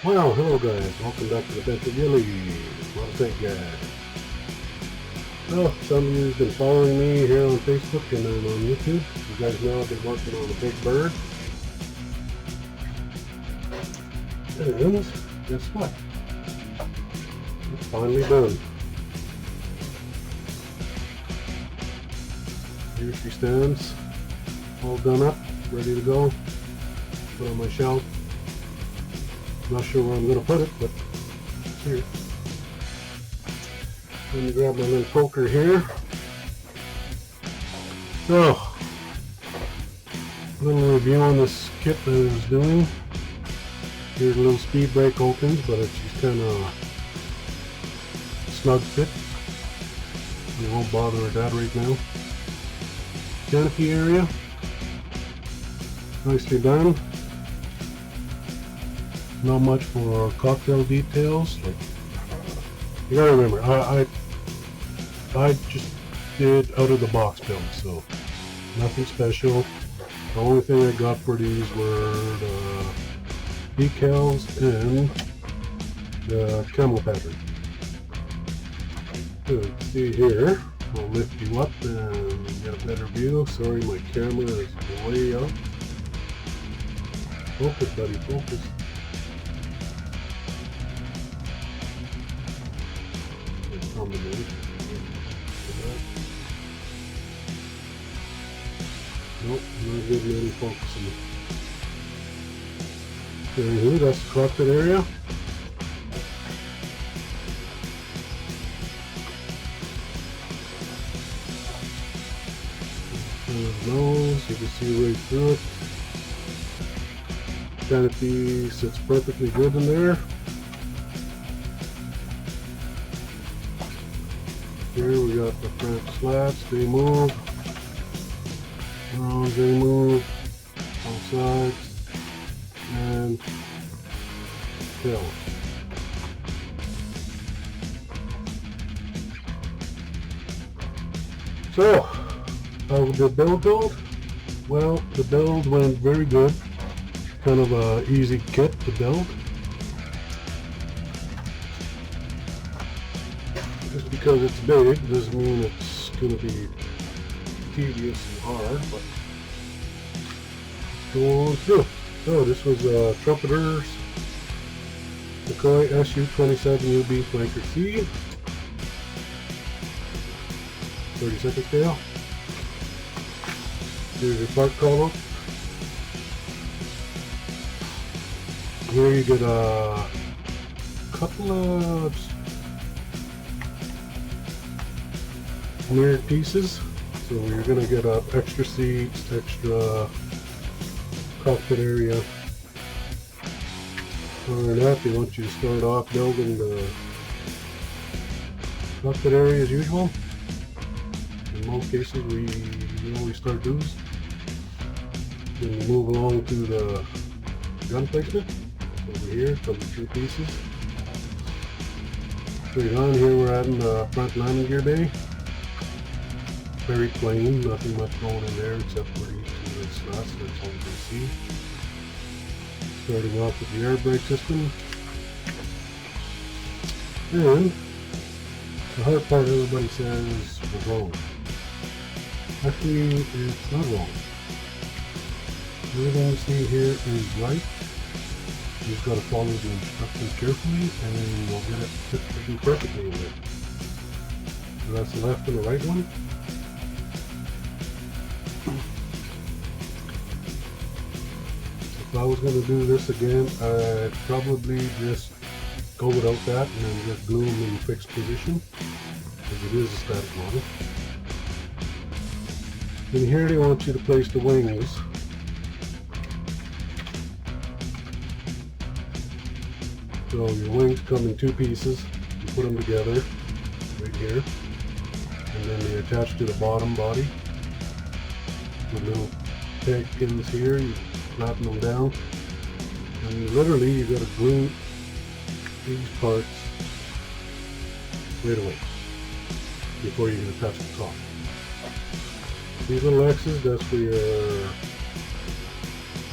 Well, hello guys, welcome back to the Bentley Gilly. What a thank guys. Well, some of you have been following me here on Facebook and then on YouTube. You guys know I've been working on a big bird. And guess what? It's finally done. Here she stands, all done up, ready to go. Put on my shelf. Not sure where I'm going to put it, but it's here. Let me grab my little poker here. So, a little review on this kit that I was doing. Here's a little speed brake opens, but it's just kind of snug fit. We won't bother with that right now. Canopy area, nicely done. Not much for cocktail details. Like, you gotta remember, I just did out of the box build, so nothing special. The only thing I got for these were the decals and the camo pattern. Good. See here, I'll lift you up and get a better view. Sorry, my camera is way up. Focus, buddy, focus. Nope, not getting any focus in it. Anywho, that's the cockpit area. Nose, you can see right through it. Canopy sits perfectly good in there. Here we got the front slats, they move. They move, both sides, and tail. So, how did the build go? Well, the build went very good. Kind of a easy kit to build. Just because it's big doesn't mean it's going to be tedious and hard, but let's go on through. So this was Trumpeter's SU-27 UB Flanker C. 30-second scale. Here's your part column. Here you get a couple of mirrored pieces. So you're going to get extra seats, extra cockpit area. Other than that, they want you to start off building the cockpit area as usual. In most cases, we always start those. Then we move along to the gun placement. Over here, comes two pieces. Straight on here, we're adding the front landing gear bay. Very plain, nothing much going in there except for these two red slots, that's all you can see. Starting off with the air brake system. And the hard part everybody says was wrong. Actually, it's not wrong. Everything you see here is right. You just got to follow the instructions carefully and you'll get it fit to do perfectly in there. So that's the left and the right one. If I was going to do this again, I'd probably just go without that and then just glue them in fixed position, because it is a static model. And here they want you to place the wings. So your wings come in two pieces, you put them together right here, and then they attach to the bottom body with little peg pins here. You flatten them down, and literally you got to glue these parts right away before you can attach the top. These little X's, that's where your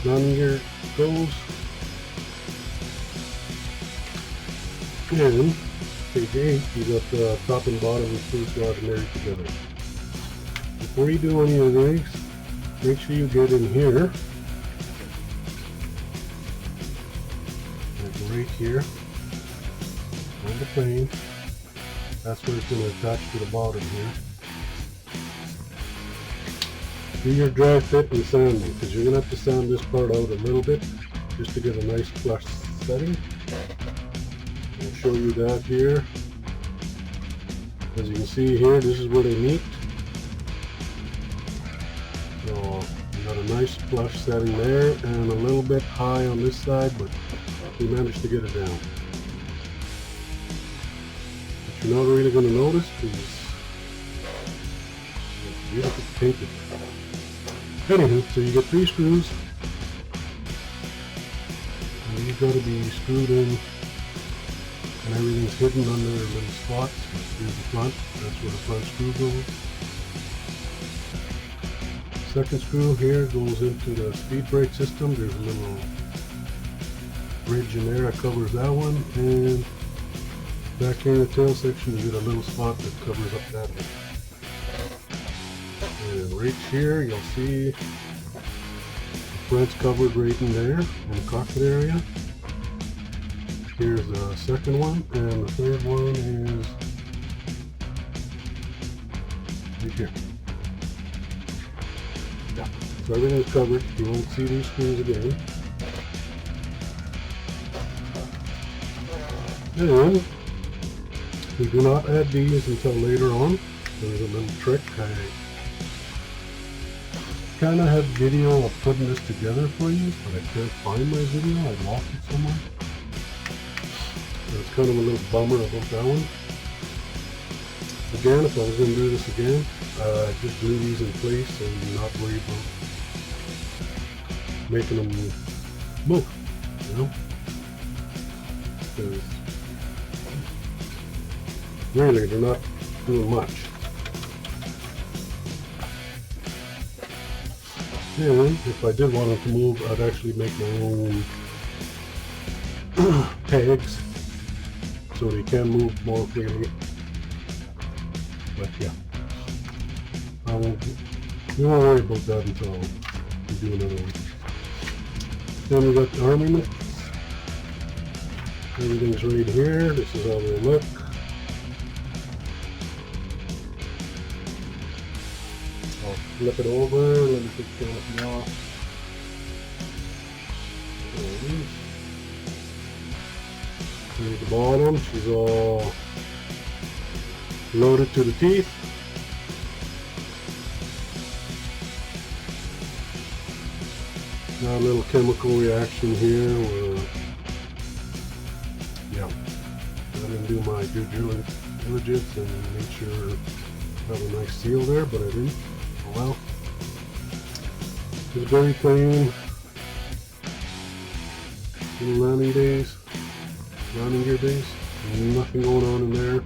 landing gear goes. And page 8, you got the top and bottom screws rod married together. Before you do any of these, make sure you get in here, like right here on the plane. That's where it's going to attach to the bottom here. Do your dry fit and sanding, because you're going to have to sand this part out a little bit just to get a nice flush setting. I'll show you that here. As you can see here, this is where they meet. So you got a nice flush setting there and a little bit high on this side, but we managed to get it down. But you're not really going to notice because it's beautiful painted. Anywho, so you get 3 screws. And you've got to be screwed in, and everything's hidden under little spots. Here's the front. That's where the front screw goes. Second screw here goes into the speed brake system. There's a little bridge in there that covers that one, and back here in the tail section you get a little spot that covers up that one. And right here you'll see the front's covered right in there in the cockpit area. Here's the second one, and the third one is right here. Yeah, so everything's covered. You won't see these screws again. And we do not add these until later on. There's a little trick. I kind of had video of putting this together for you, but I can't find my video. I lost it somewhere. So it's kind of a little bummer about that one. Again, if I was going to do this again, just glue these in place and not worry about making them move, you know? Because really, they're not doing much. And if I did want them to move, I'd actually make my own pegs so they can move more freely. But yeah, we won't worry about that until we do another one. Then we got the armament. Everything's right here. This is how they look. I'll flip it over. Let me take the canopy off. Here's the bottom. She's all loaded to the teeth. Now a little chemical reaction here where, yeah, I didn't do my due diligence and make sure I have a nice seal there, but I didn't. Oh well. It's very plain. Little landing gear days. Nothing going on in there.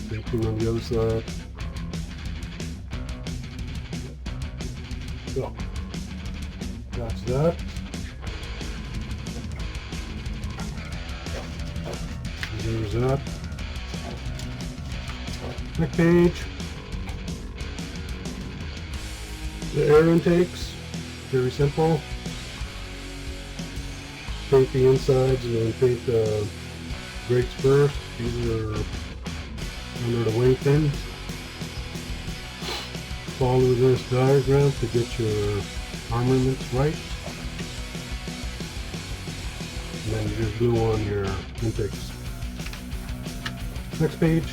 Same thing on the other side. So, that's that. There's that. Next page. The air intakes. Very simple. Paint the insides and then paint the brakes first. These are under the wing fins. Follow this diagram to get your armaments right. And then you just glue on your intakes. Next page.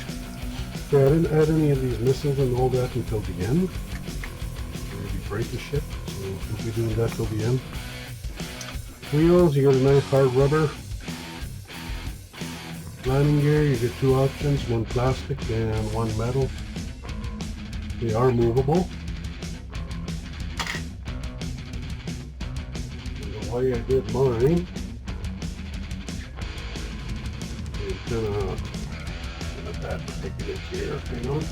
Yeah, I didn't add any of these missiles and all that until the end. We're going to be breaking shit, so we'll be doing that till the end. Wheels, you got a nice hard rubber. Landing gear, you get 2 options, one plastic and one metal. They are movable. And the way I did mine, it's kind of bad particulars here, hang on.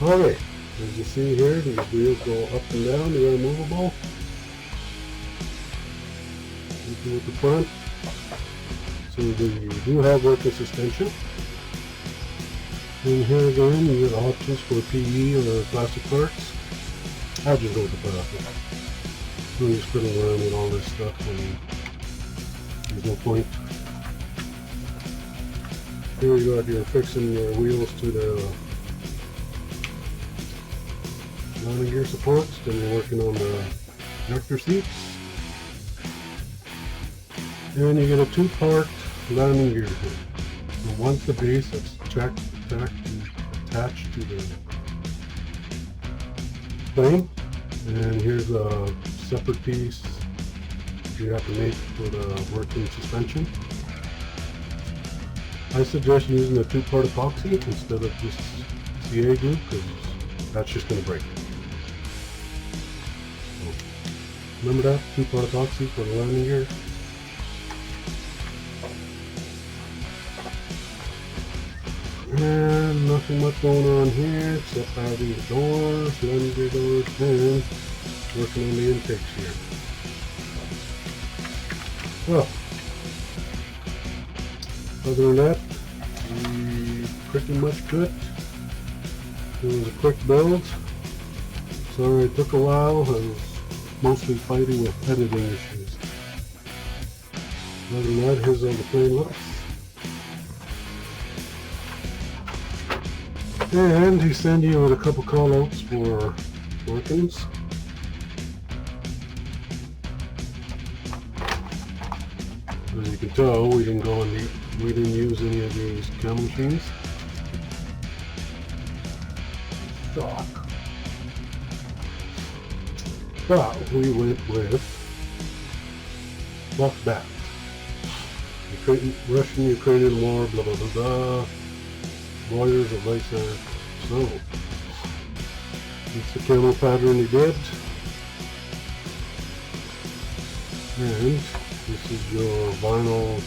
Alright, As you see here, these wheels go up and down, they are movable. Looking at the front. So you do have working suspension. And here again, you have options for PE or plastic parts. I'll just go with the plastic. I'm just fiddling around with all this stuff and there's no point. Here you got your fixing your wheels to the landing gear supports, then you're working on the ejector seats. And you get a two-part landing gear here. So one's the base that's attached to the plane, and here's a separate piece you have to make for the working suspension. I suggest using a two-part epoxy instead of just CA glue because that's just going to break. So remember that, two-part epoxy for the landing gear. And nothing much going on here except having the doors, landing gear doors, and working on the intakes here. Well, other than that, we pretty much good. It was a quick build. Sorry it took a while. I was mostly fighting with editing issues. Other than that, here's how the plane looks. And he sent you with a couple call outs for workings. As you can tell, we didn't use any of these camo machines. Stock. But we went with FOXBAT. Russian Ukrainian war, blah blah blah blah. Warriors of Light Center. So, it's the camo pattern he did. And this is your vinyl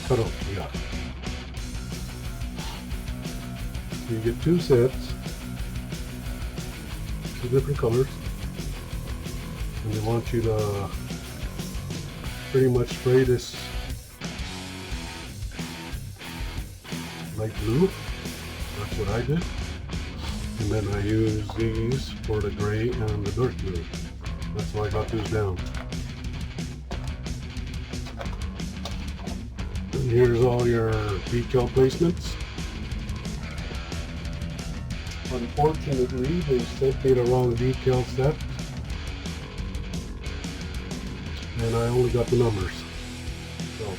cutout you got. So you get two sets, two different colors, and they want you to pretty much spray this light blue. That's what I did. And then I use these for the gray and the dark blue. That's how I got these down. And here's all your decal placements. Unfortunately, they sent me the wrong decal set. And I only got the numbers. So,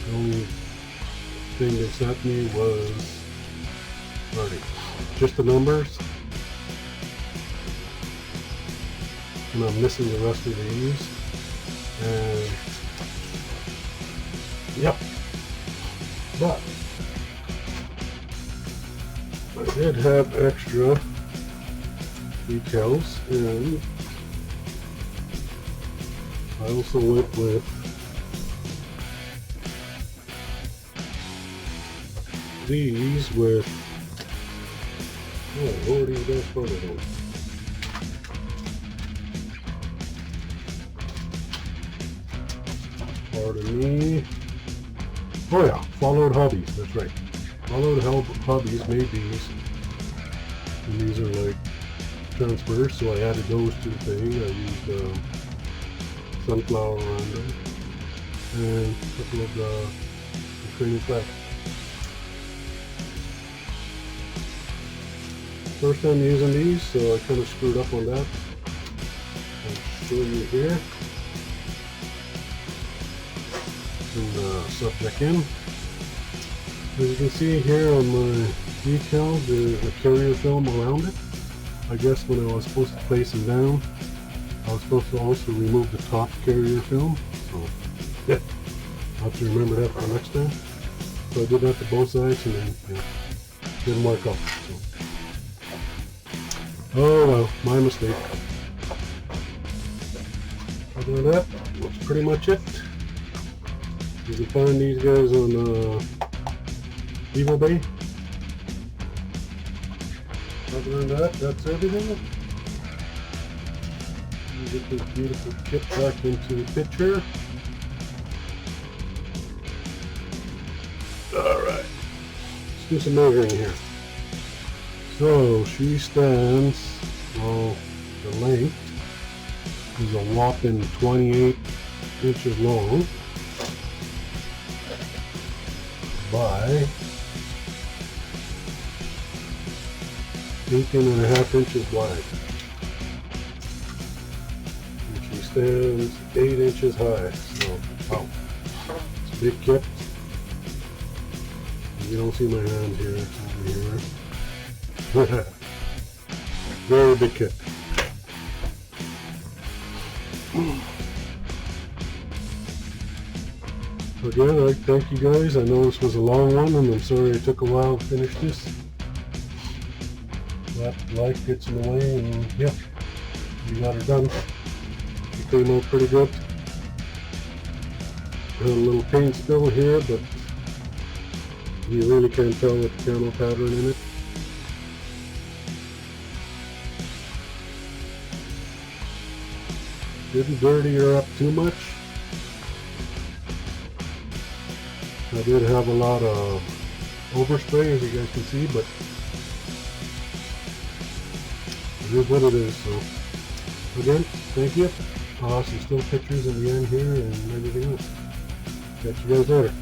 the only thing they sent me was just the numbers, and I'm missing the rest of these. And yep, but I did have extra decals, and I also went with these with, oh, what are these guys photos on? Pardon me. Oh yeah, Followed Hobbies, that's right. Followed Hobbies made these. And these are like transfers, so I added those to the thing. I used sunflower on them. And a couple of the Ukrainian flags. First time using these, so I kind of screwed up on that. I'll show you here. And subject in. As you can see here on my decal, there's a carrier film around it. I guess when I was supposed to place them down, I was supposed to also remove the top carrier film. So, yeah, I'll have to remember that for next time. So I did that to both sides, and then, yeah, didn't work out. So. Oh well, my mistake. Other than that, that's pretty much it. You can find these guys on eBay. Other than that, that's everything. Let me get this beautiful kit back into the picture. Alright, let's do some measuring here. So she stands, well, the length is a whopping 28 inches long by 18.5 inches wide. And she stands 8 inches high. So, wow, it's a big kit. You don't see my hand here, it's over here. Very big kit. Again, I thank you guys. I know this was a long one, and I'm sorry it took a while to finish this. But life gets in the way, and yeah, we got her done. It came out pretty good. Had a little paint spill here, but you really can't tell with the camo pattern in it. Didn't dirty her up too much. I did have a lot of overspray, as you guys can see, but it is what it is. So again, thank you. Some still pictures in the end here and everything else. Catch you guys later.